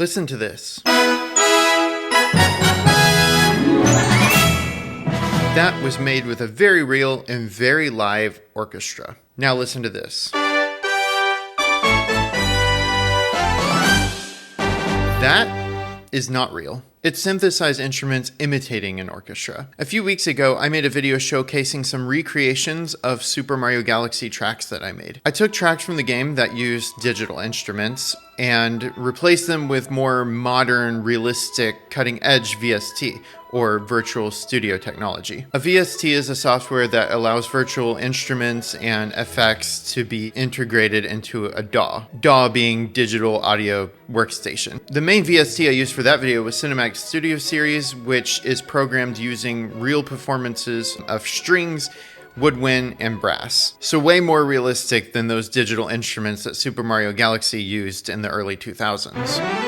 Listen to this. That was made with a very real and very live orchestra. Now listen to this. That is not real. It's synthesized instruments imitating an orchestra. A few weeks ago, I made a video showcasing some recreations of Super Mario Galaxy tracks that I made. I took tracks from the game that used digital instruments and replaced them with more modern, realistic, cutting-edge VST, or virtual studio technology. A VST is a software that allows virtual instruments and effects to be integrated into a DAW. DAW being digital audio workstation. The main VST I used for that video was Cinematic Studio Series, which is programmed using real performances of strings, woodwind, and brass. So way more realistic than those digital instruments that Super Mario Galaxy used in the early 2000s.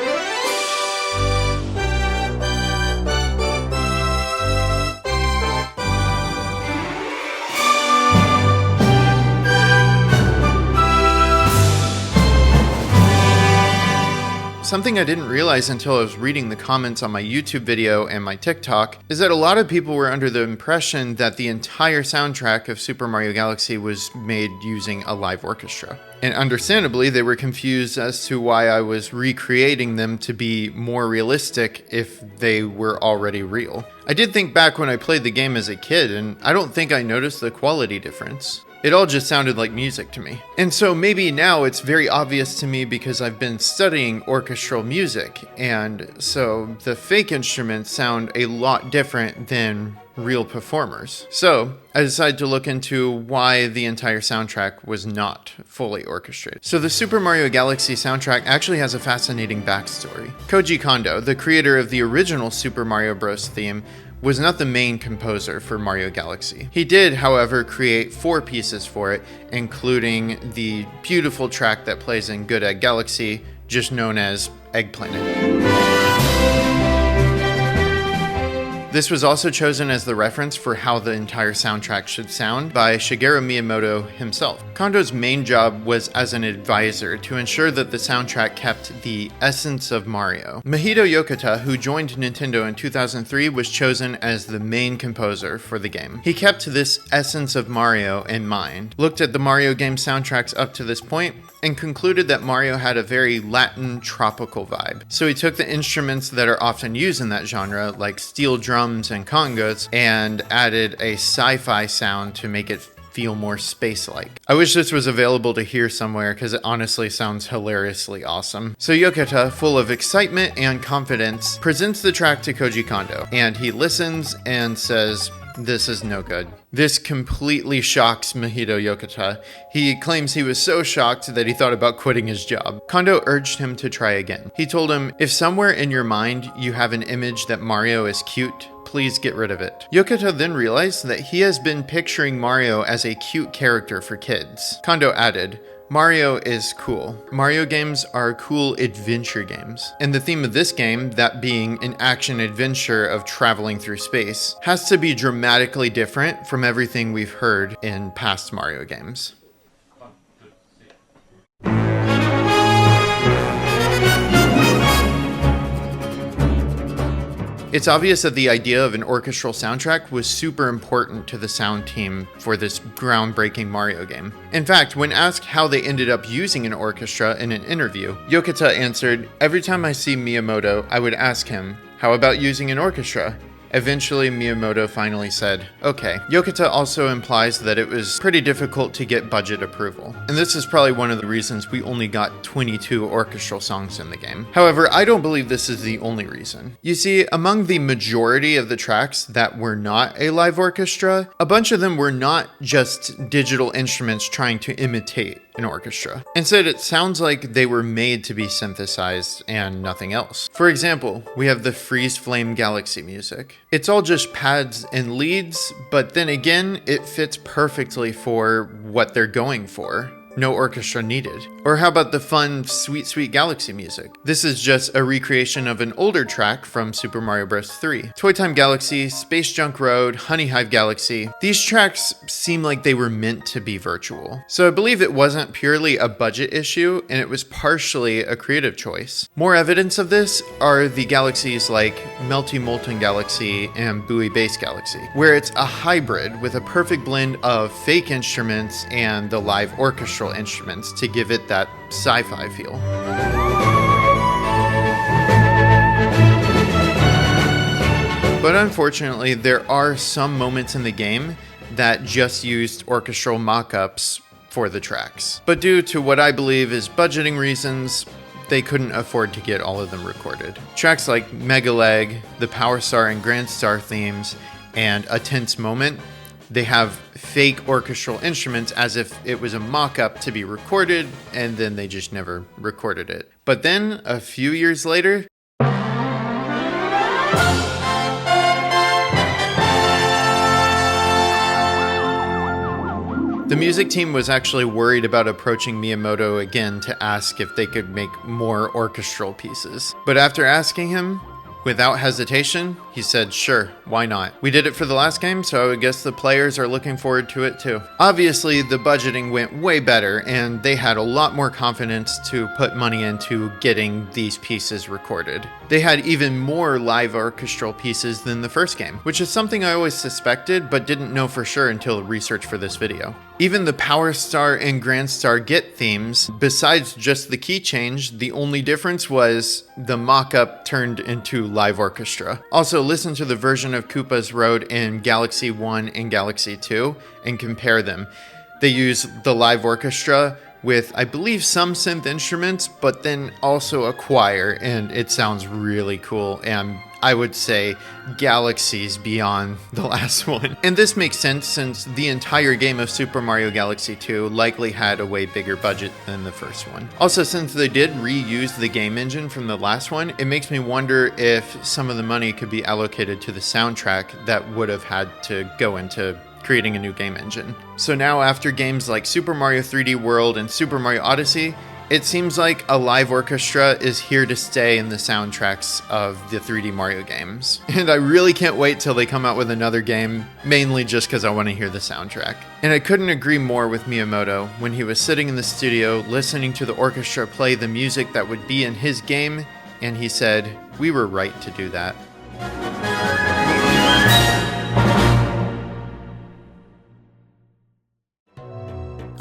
Something I didn't realize until I was reading the comments on my YouTube video and my TikTok is that a lot of people were under the impression that the entire soundtrack of Super Mario Galaxy was made using a live orchestra. And understandably, they were confused as to why I was recreating them to be more realistic if they were already real. I did think back when I played the game as a kid, and I don't think I noticed the quality difference. It all just sounded like music to me. And so maybe now it's very obvious to me because I've been studying orchestral music, and so the fake instruments sound a lot different than real performers. So I decided to look into why the entire soundtrack was not fully orchestrated. So the Super Mario Galaxy soundtrack actually has a fascinating backstory. Koji Kondo, the creator of the original Super Mario Bros. Theme, was not the main composer for Mario Galaxy. He did, however, create 4 pieces for it, including the beautiful track that plays in Good Egg Galaxy, just known as Egg Planet. This was also chosen as the reference for how the entire soundtrack should sound by Shigeru Miyamoto himself. Kondo's main job was as an advisor to ensure that the soundtrack kept the essence of Mario. Mahito Yokota, who joined Nintendo in 2003, was chosen as the main composer for the game. He kept this essence of Mario in mind, looked at the Mario game soundtracks up to this point, and concluded that Mario had a very Latin tropical vibe. So he took the instruments that are often used in that genre, like steel drums and congas, and added a sci-fi sound to make it feel more space-like. I wish this was available to hear somewhere because it honestly sounds hilariously awesome. So Yokota, full of excitement and confidence, presents the track to Koji Kondo, and he listens and says, "This is no good." This completely shocks Mahito Yokota. He claims he was so shocked that he thought about quitting his job. Kondo urged him to try again. He told him, "If somewhere in your mind you have an image that Mario is cute, please get rid of it." Yokota then realized that he has been picturing Mario as a cute character for kids. Kondo added, "Mario is cool. Mario games are cool adventure games. And the theme of this game, that being an action adventure of traveling through space, has to be dramatically different from everything we've heard in past Mario games." It's obvious that the idea of an orchestral soundtrack was super important to the sound team for this groundbreaking Mario game. In fact, when asked how they ended up using an orchestra in an interview, Yokota answered, "Every time I see Miyamoto, I would ask him, 'How about using an orchestra?' Eventually, Miyamoto finally said, okay. Yokota also implies that it was pretty difficult to get budget approval. And this is probably one of the reasons we only got 22 orchestral songs in the game. However, I don't believe this is the only reason. You see, among the majority of the tracks that were not a live orchestra, a bunch of them were not just digital instruments trying to imitate an orchestra. Instead, it sounds like they were made to be synthesized and nothing else. For example, we have the Freeze Flame Galaxy music. It's all just pads and leads, but then again, it fits perfectly for what they're going for. No orchestra needed. Or how about the fun Sweet Sweet Galaxy music? This is just a recreation of an older track from Super Mario Bros. 3. Toy Time Galaxy, Space Junk Road, Honey Hive Galaxy. These tracks seem like they were meant to be virtual. So I believe it wasn't purely a budget issue, and it was partially a creative choice. More evidence of this are the galaxies like Melty Molten Galaxy and Buoy Base Galaxy, where it's a hybrid with a perfect blend of fake instruments and the live orchestral instruments to give it that sci-fi feel. But unfortunately, there are some moments in the game that just used orchestral mock-ups for the tracks. But due to what I believe is budgeting reasons, they couldn't afford to get all of them recorded. Tracks like Mega Leg, the Power Star and Grand Star themes, and A Tense Moment, they have fake orchestral instruments as if it was a mock-up to be recorded, and then they just never recorded it. But then, a few years later, the music team was actually worried about approaching Miyamoto again to ask if they could make more orchestral pieces. But after asking him, without hesitation, he said, sure, why not? We did it for the last game, so I guess the players are looking forward to it too. Obviously, the budgeting went way better, and they had a lot more confidence to put money into getting these pieces recorded. They had even more live orchestral pieces than the first game, which is something I always suspected, but didn't know for sure until research for this video. Even the Power Star and Grand Star Get themes, besides just the key change, the only difference was the mock-up turned into live orchestra. Also, listen to the version of Koopa's Road in Galaxy 1 and Galaxy 2 and compare them. They use the live orchestra with, I believe, some synth instruments, but then also a choir, and it sounds really cool, and I would say galaxies beyond the last one. And this makes sense since the entire game of Super Mario Galaxy 2 likely had a way bigger budget than the first one. Also, since they did reuse the game engine from the last one, it makes me wonder if some of the money could be allocated to the soundtrack that would have had to go into creating a new game engine. So now, after games like Super Mario 3D World and Super Mario Odyssey, it seems like a live orchestra is here to stay in the soundtracks of the 3D Mario games. And I really can't wait till they come out with another game, mainly just because I want to hear the soundtrack. And I couldn't agree more with Miyamoto when he was sitting in the studio listening to the orchestra play the music that would be in his game, and he said, "We were right to do that."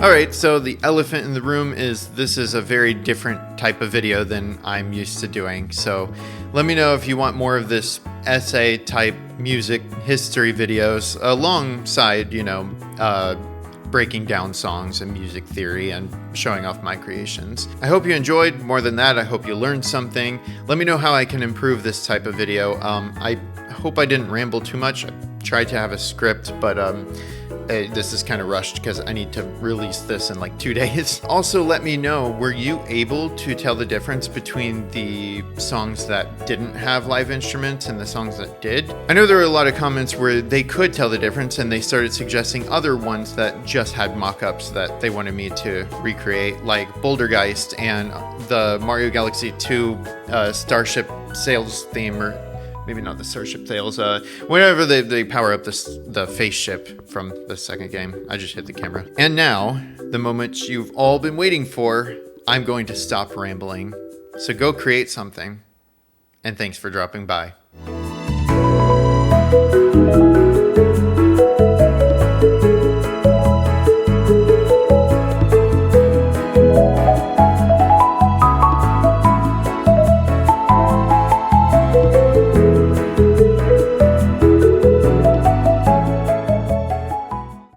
Alright, so the elephant in the room is this is a very different type of video than I'm used to doing. So let me know if you want more of this essay type music history videos alongside, breaking down songs and music theory and showing off my creations. I hope you enjoyed. More than that, I hope you learned something. Let me know how I can improve this type of video. I hope I didn't ramble too much. I tried to have a script, but this is kind of rushed because I need to release this in like 2 days. Also, let me know, were you able to tell the difference between the songs that didn't have live instruments and the songs that did? I know there were a lot of comments where they could tell the difference and they started suggesting other ones that just had mock-ups that they wanted me to recreate, like Bouldergeist and the Mario Galaxy 2 Starship Sails theme, or maybe not the Starship Sails, whenever they power up the face ship from the second game. I just hit the camera. And now, the moment you've all been waiting for, I'm going to stop rambling. So go create something, and thanks for dropping by.